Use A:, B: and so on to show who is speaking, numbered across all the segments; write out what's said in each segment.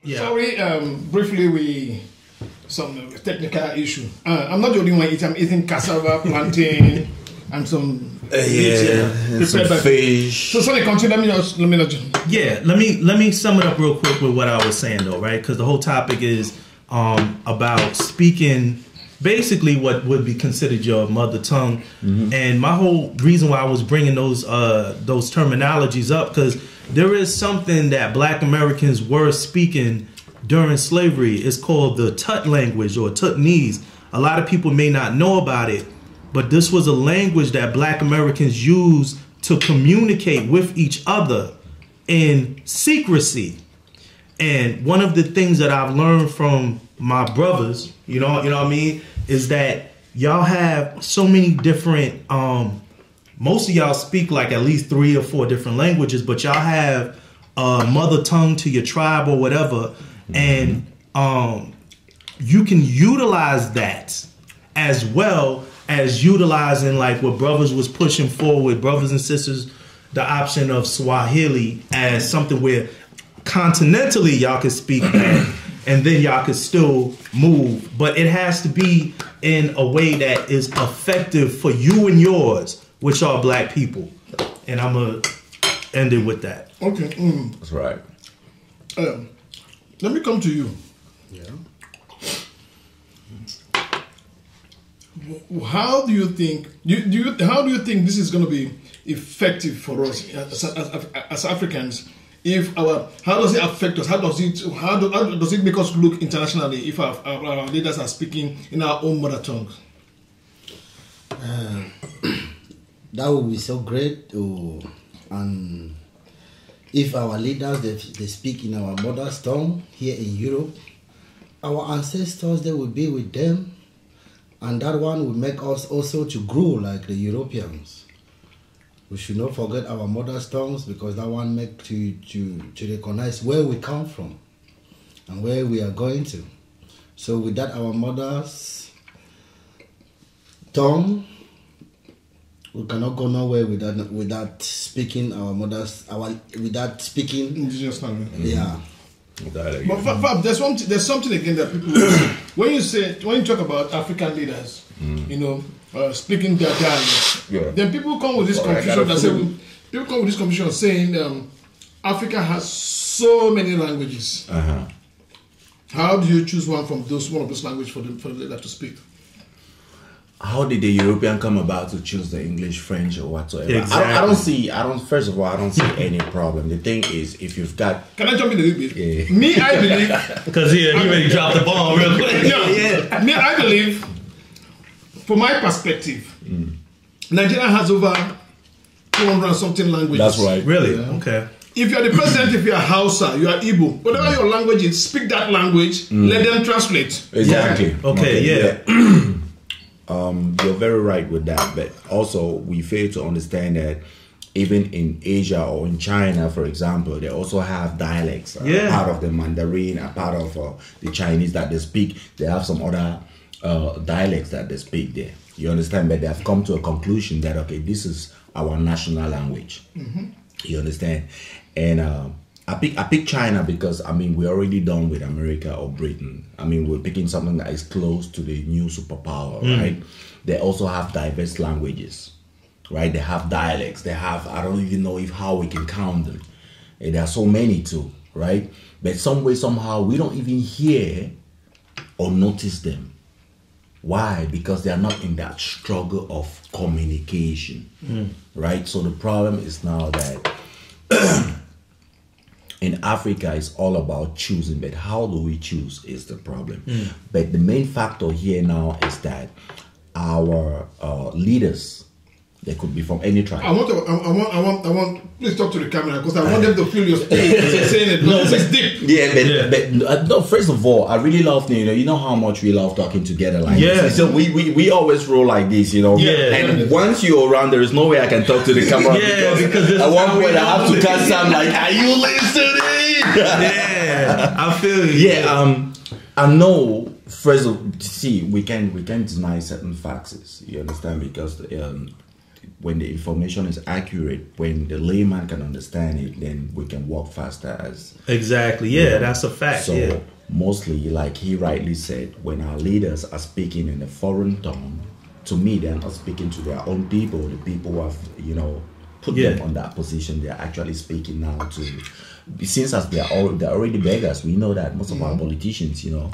A: Yeah.
B: Sorry, briefly some technical issue. I'm not the only one eating. I'm eating cassava, plantain, and some
C: some fish.
B: So sorry, continue. Let me know.
A: Yeah, let me sum it up real quick with what I was saying though, right? Because the whole topic is about speaking basically what would be considered your mother tongue, and my whole reason why I was bringing those terminologies up, because there is something that Black Americans were speaking during slavery. It's called the Tut language or Tutnese. A lot of people may not know about it, but this was a language that Black Americans used to communicate with each other in secrecy. And one of the things that I've learned from my brothers, you know what I mean, is that y'all have so many different, most of y'all speak like at least 3 or 4 different languages, but y'all have a mother tongue to your tribe or whatever. And you can utilize that as well as utilizing like what brothers was pushing forward, brothers and sisters, the option of Swahili as something where continentally y'all can speak that and then y'all can still move, but it has to be in a way that is effective for you and yours, which are Black people. And I'm gonna end it with that.
B: Okay,
C: That's right.
B: let me come to you.
D: Yeah.
B: How do you think? How do you think this is going to be effective for us as Africans? How does it affect us? How does it make us look internationally if our leaders are speaking in our own mother tongue?
D: That would be so great. And if our leaders they speak in our mother's tongue here in Europe, our ancestors they will be with them, and that one will make us also to grow like the Europeans. We should not forget our mother's tongues, because that one make to recognize where we come from and where we are going to. So with that, our mother's tongue, we cannot go nowhere without speaking without speaking
B: indigenous language.
D: Yeah.
B: But Fab, there's something again that people when you talk about African leaders, speaking their dialect, then people come with this confusion saying Africa has so many languages. How do you choose one of those languages for the leader to speak?
C: How did the European come about to choose the English, French, or whatsoever?
A: Exactly.
C: First of all, I don't see any problem. The thing is, if you've got...
B: Can I jump in a little bit?
C: Yeah.
B: Me, I believe...
A: Because he ready to drop the bomb real quick.
B: Yeah. Me, I believe, from my perspective, Nigeria has over 200 and something languages.
C: That's right.
A: Really? Yeah. Okay.
B: If you're the president, if you're Hausa, you are Igbo, whatever your language is, speak that language, let them translate.
C: Exactly.
A: Yeah. Okay,
C: you're very right with that, but also we fail to understand that even in Asia or in China, for example, they also have dialects. Part of the Mandarin, a part of the Chinese that they speak. They have some other dialects that they speak there. You understand? But they have come to a conclusion that, okay, this is our national language. You understand? And I pick China because, we're already done with America or Britain. We're picking something that is close to the new superpower, right? They also have diverse languages, right? They have dialects. They have, I don't even know how we can count them. And there are so many too, right? But some way, somehow, we don't even hear or notice them. Why? Because they are not in that struggle of communication, right? So the problem is now that in Africa, it's all about choosing, but how do we choose is the problem. But the main factor here now is that our leaders, they could be from any tribe.
B: I want. Please talk to the camera because I want them to feel your space. Saying it. No, it's deep.
C: But no. First of all, I really love you know how much we love talking together like this. So we always roll like this, And once you're around, there is no way I can talk to the camera. because at one point I have to catch some like, are you listening?
A: I feel you.
C: I know. First of all, we can deny certain facts. You understand, because when the information is accurate, when the layman can understand it, then we can walk faster as
A: exactly. Yeah, that's a fact.
C: So mostly, like he rightly said, when our leaders are speaking in a foreign tongue, to me, they're not speaking to their own people. The people who have, you know, put them on that position. They're actually speaking now to, since as they're already beggars. We know that most of our politicians, you know,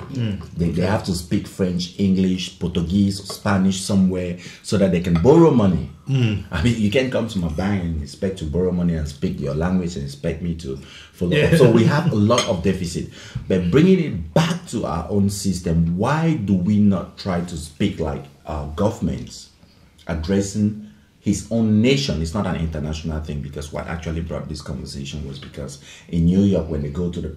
C: they have to speak French, English, Portuguese, Spanish somewhere so that they can borrow money. I mean, you can't come to my bank and expect to borrow money and speak your language and expect me to follow up. So we have a lot of deficit. But bringing it back to our own system, why do we not try to speak like our governments addressing his own nation? It's not an international thing, because what actually brought this conversation was because in New York, when they go to the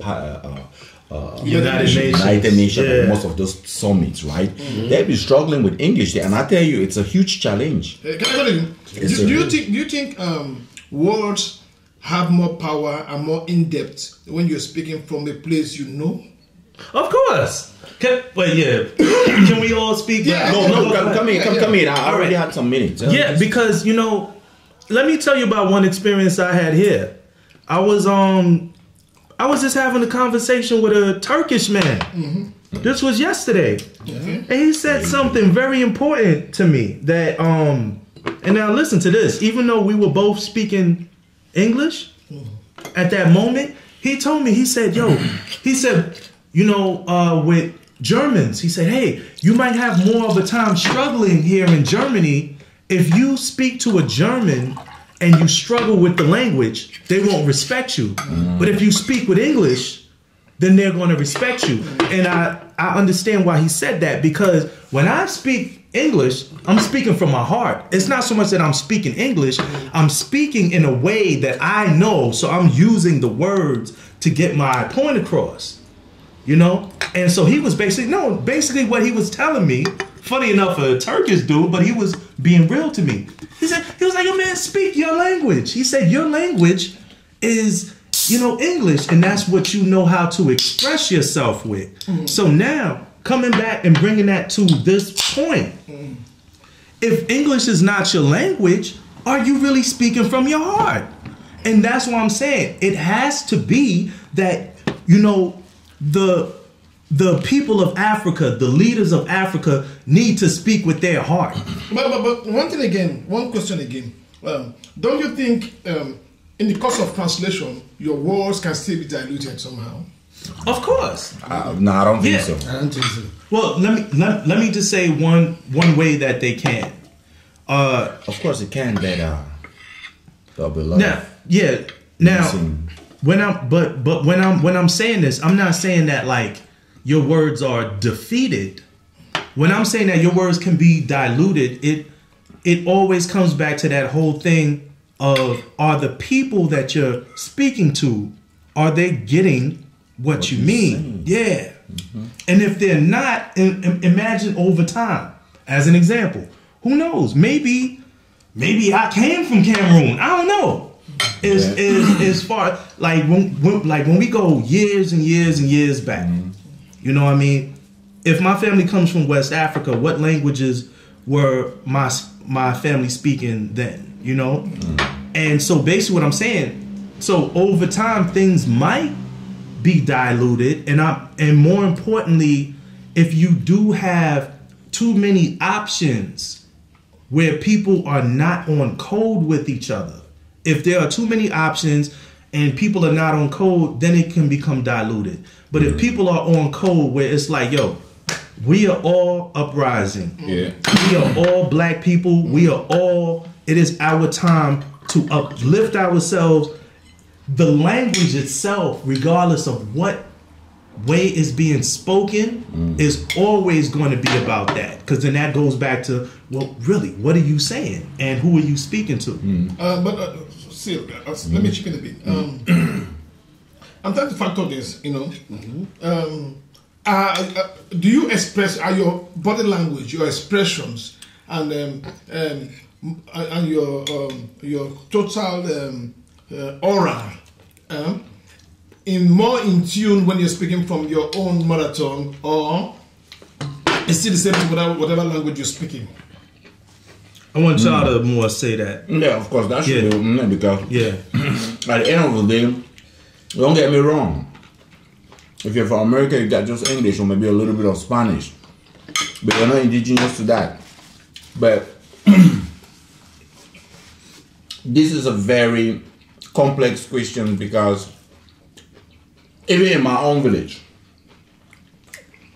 C: United Nations, most of those summits, right, they'll be struggling with English there, and I tell you, it's a huge challenge.
B: Can I tell you? Do you think words have more power and more in depth when you're speaking from a place you know?
A: Of course. Can we all speak?
B: Yeah.
C: No, come in. I already had some minutes.
A: Because, you know, let me tell you about one experience I had here. I was just having a conversation with a Turkish man. This was yesterday. And he said something very important to me that, and now listen to this, even though we were both speaking English at that moment, he told me, he said, you know, with Germans, he said, hey, you might have more of a time struggling here in Germany. If you speak to a German and you struggle with the language, they won't respect you. But if you speak with English, then they're going to respect you. And I understand why he said that, because when I speak English, I'm speaking from my heart. It's not so much that I'm speaking English, I'm speaking in a way that I know, so I'm using the words to get my point across. You know? And so he was basically what he was telling me, funny enough, a Turkish dude, but he was being real to me. He was like, yo man, speak your language. He said, your language is, you know, English, and that's what you know how to express yourself with. So now, coming back and bringing that to this point, if English is not your language, are you really speaking from your heart? And that's what I'm saying. It has to be that, you know, the people of Africa, the leaders of Africa, need to speak with their heart.
B: But one question again. Don't you think in the course of translation, your words can still be diluted somehow?
A: Of course.
C: No, I don't think so.
D: I don't think so.
A: Well, let me just say one way that they can.
C: Of course it can, but there'll be a lot.
A: Now, when I'm saying this, I'm not saying that like your words are defeated. When I'm saying that your words can be diluted, it always comes back to that whole thing of, are the people that you're speaking to, are they getting what you mean? Yeah. And if they're not, imagine over time. As an example, who knows? Maybe I came from Cameroon. I don't know. As far like when we go years and years and years back, you know what I mean? If my family comes from West Africa, what languages were my family speaking then? You know, and so basically what I'm saying. So over time, things might be diluted, and more importantly, if you do have too many options where people are not on code with each other. If there are too many options and people are not on code, then it can become diluted. But if people are on code where it's like, yo, we are all uprising. We are all black people. It is our time to uplift ourselves. The language itself, regardless of what way is being spoken, is always going to be about that. Because then that goes back to, well, really, what are you saying? And who are you speaking to?
B: Let me chip in a bit. I'm trying to factor this, you know. Do you express your body language, your expressions, and your total aura more in tune when you're speaking from your own mother tongue, or it's still the same to whatever language you're speaking?
A: I want y'all to more say that.
C: Yeah, of course, that should be because at the end of the day, don't get me wrong. If you're from America, you got just English or maybe a little bit of Spanish, but you're not indigenous to that. But this is a very complex question because even in my own village,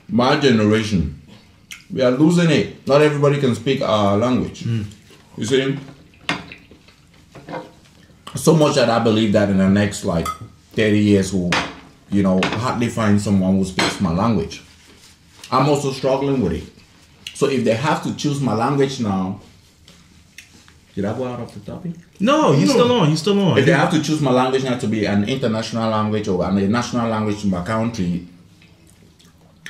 C: my generation, we are losing it. Not everybody can speak our language. You see? So much that I believe that in the next like 30 years we'll, you know, hardly find someone who speaks my language. I'm also struggling with it. So if they have to choose my language now, did I go out of the topic?
A: No, you're still on. You're still on.
C: If they have to choose my language now to be an international language or a national language in my country,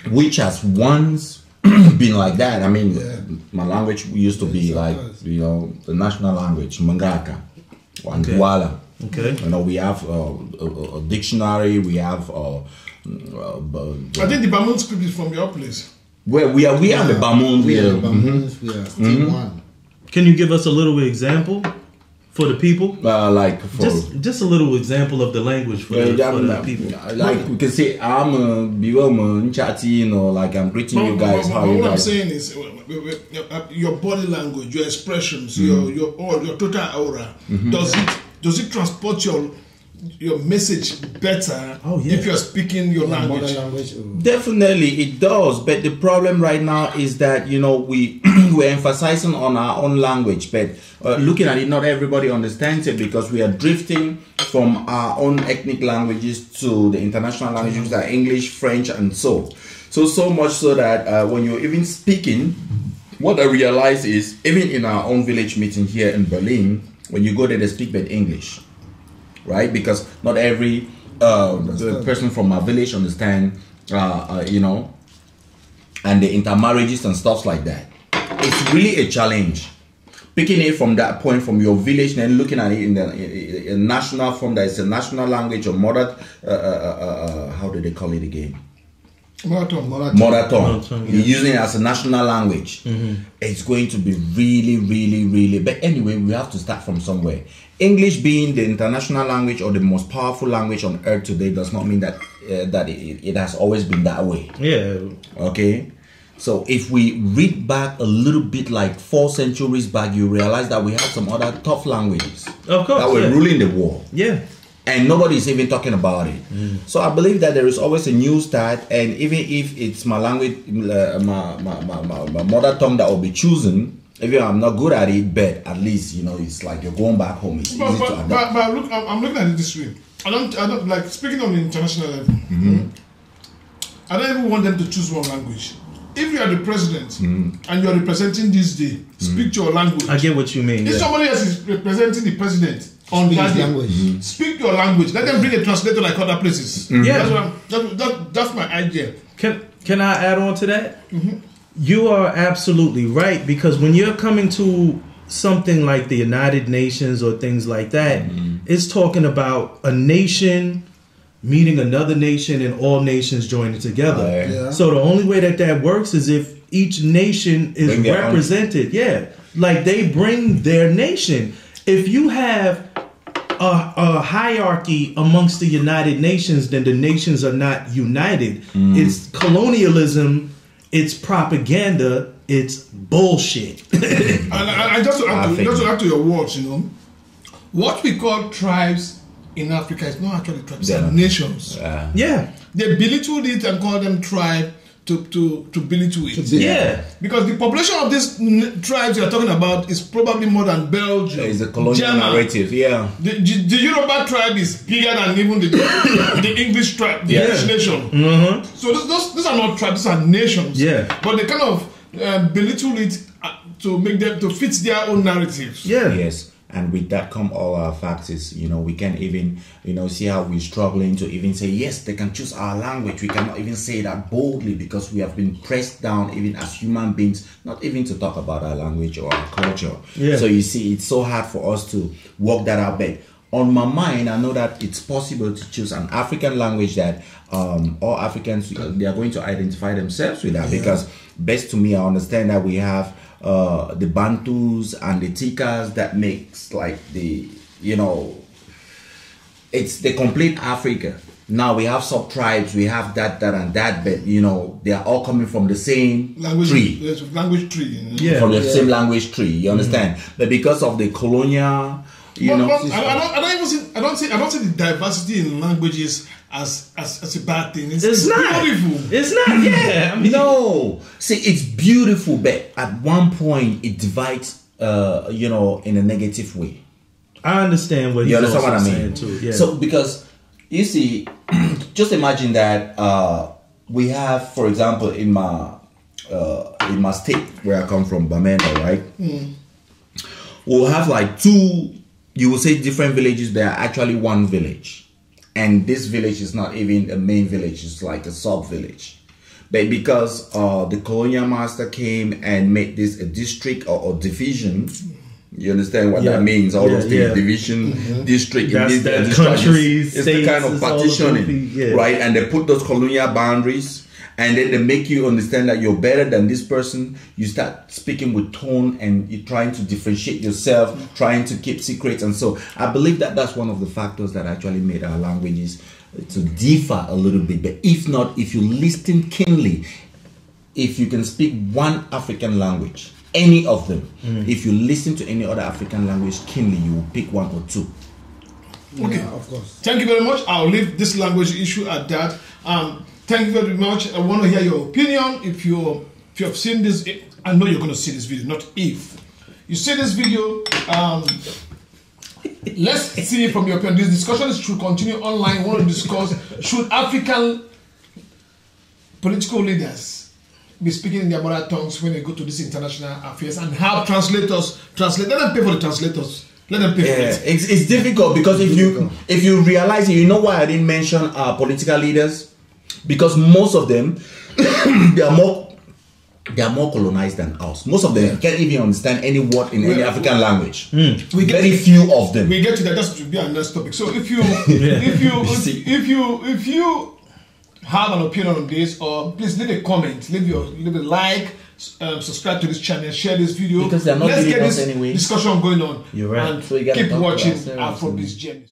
C: which has once been like that. I mean, my language used to be like, you know, the national language, Mangaka, Wandwala.
A: Okay.
C: You know, we have a dictionary. We have.
B: I think the Bamoon script is from your place.
C: Where we are the Bamoon.
D: We are still one.
A: Can you give us a little example for the people?
C: Like for
A: just a little example of the language for the people.
C: Like we can say, I'm a Biwoman Chati, you know, like I'm greeting you guys.
B: What I'm saying is, your body language, your expressions, your total aura, does it transport your message better if you're speaking your language?
C: Definitely it does, but the problem right now is that, you know, we're emphasizing on our own language, but looking at it, not everybody understands it because we are drifting from our own ethnic languages to the international languages that are English, French, and so much so that when you're even speaking, what I realize is even in our own village meeting here in Berlin, when you go there, they speak bad English. Right, because not every person from my village understand, you know, and the intermarriages and stuff like that. It's really a challenge. Picking it from that point, from your village, and then looking at it in the national form that is a national language or mother, how do they call it again? Mother tongue. You're using it as a national language. It's going to be really, really, really. But anyway, we have to start from somewhere. English being the international language or the most powerful language on earth today does not mean that it has always been that way.
A: Yeah.
C: Okay. So if we read back a little bit, like 4 centuries back, you realize that we had some other tough languages
A: of course,
C: that were ruling the world.
A: Yeah.
C: And nobody is even talking about it. So I believe that there is always a new start, and even if it's my language, my mother tongue that will be chosen, even I'm not good at it, but at least, you know, it's like you're going back home. It's easy to adapt.
B: But look, I'm looking at it this way. I don't like speaking on the international level. I don't even want them to choose one language. If you are the president and you are representing this day, speak your language.
A: I get what you mean.
B: If somebody else is representing the president on that day, speak your language. Let them bring a translator like other places.
A: Yeah,
B: that's my idea.
A: Can I add on to that? You are absolutely right, because when you're coming to something like the United Nations or things like that, it's talking about a nation meeting another nation and all nations joining together. So the only way that works is if each nation is represented. Like they bring their nation. If you have a hierarchy amongst the United Nations, then the nations are not united. It's colonialism. It's propaganda. It's bullshit.
B: And I just to add to your words, you know, what we call tribes in Africa is not actually tribes; they're nations. They belittled it and called them tribe to belittle it. Because the population of these tribes you're talking about is probably more than Belgium.
C: It's a colonial narrative.
B: The Yoruba tribe is bigger than even the English tribe, the English nation. So these are not tribes; these are nations. But they kind of belittle it to make them to fit their own narratives.
C: Yes. And with that come all our facts is, you know, we can't even, you know, see how we're struggling to even say, yes, they can choose our language. We cannot even say that boldly because we have been pressed down even as human beings, not even to talk about our language or our culture. So you see, it's so hard for us to work that out. But on my mind, I know that it's possible to choose an African language that all Africans, they are going to identify themselves with that. Because best to me, I understand that we have the Bantus and the Tikas that makes like the, you know, it's the complete Africa. Now we have sub-tribes, we have that and that, but you know, they are all coming from the same tree.
B: Language tree.
C: Yeah. From the same language tree, you understand? But because of the colonial, you know.
B: I don't see the diversity in languages as a bad thing.
A: It's not
B: beautiful.
A: It's not, yeah. I mean,
C: no. See, it's beautiful, but at one point it divides, you know, in a negative way.
A: I understand what you're saying too. Yeah.
C: So because you see, just imagine that we have, for example, in my state where I come from, Bamenda, right? We'll have like two, you will say different villages. They are actually one village, and this village is not even a main village; it's like a sub village. But because the colonial master came and made this a district or division. You understand what that means? All those things, division, district,
A: that countries,
C: it's the kind of partitioning, right? And they put those colonial boundaries, and then they make you understand that you're better than this person. You start speaking with tone, and you're trying to differentiate yourself, trying to keep secrets. And so I believe that that's one of the factors that actually made our languages to differ a little bit. But if not, if you listen keenly, if you can speak one African language, any of them, if you listen to any other African language keenly, you will pick one or two.
B: Okay,
D: yeah, of course.
B: Thank you very much. I'll leave this language issue at that. Thank you very much. I want to hear your opinion. If you have seen this, I know you're going to see this video. Not if you see this video. Let's see from your opinion. This discussion should continue online. We want to discuss: should African political leaders be speaking in their mother tongues when they go to these international affairs, and have translators translate? Let them pay for the translators. Let them pay for it.
C: It's difficult because if you realize it, you know why I didn't mention political leaders, because most of them they are more colonized than us. Most of them can't even understand any word in any African language. Very few of them.
B: We get to that. That should be our next topic. So if you if you have an opinion on this, or please leave a comment, leave a like, subscribe to this channel, share this video.
C: Because they're not
B: Let's get this
C: anyway.
B: discussion going on.
A: You're right.
B: And so keep watching Afrobizgermany.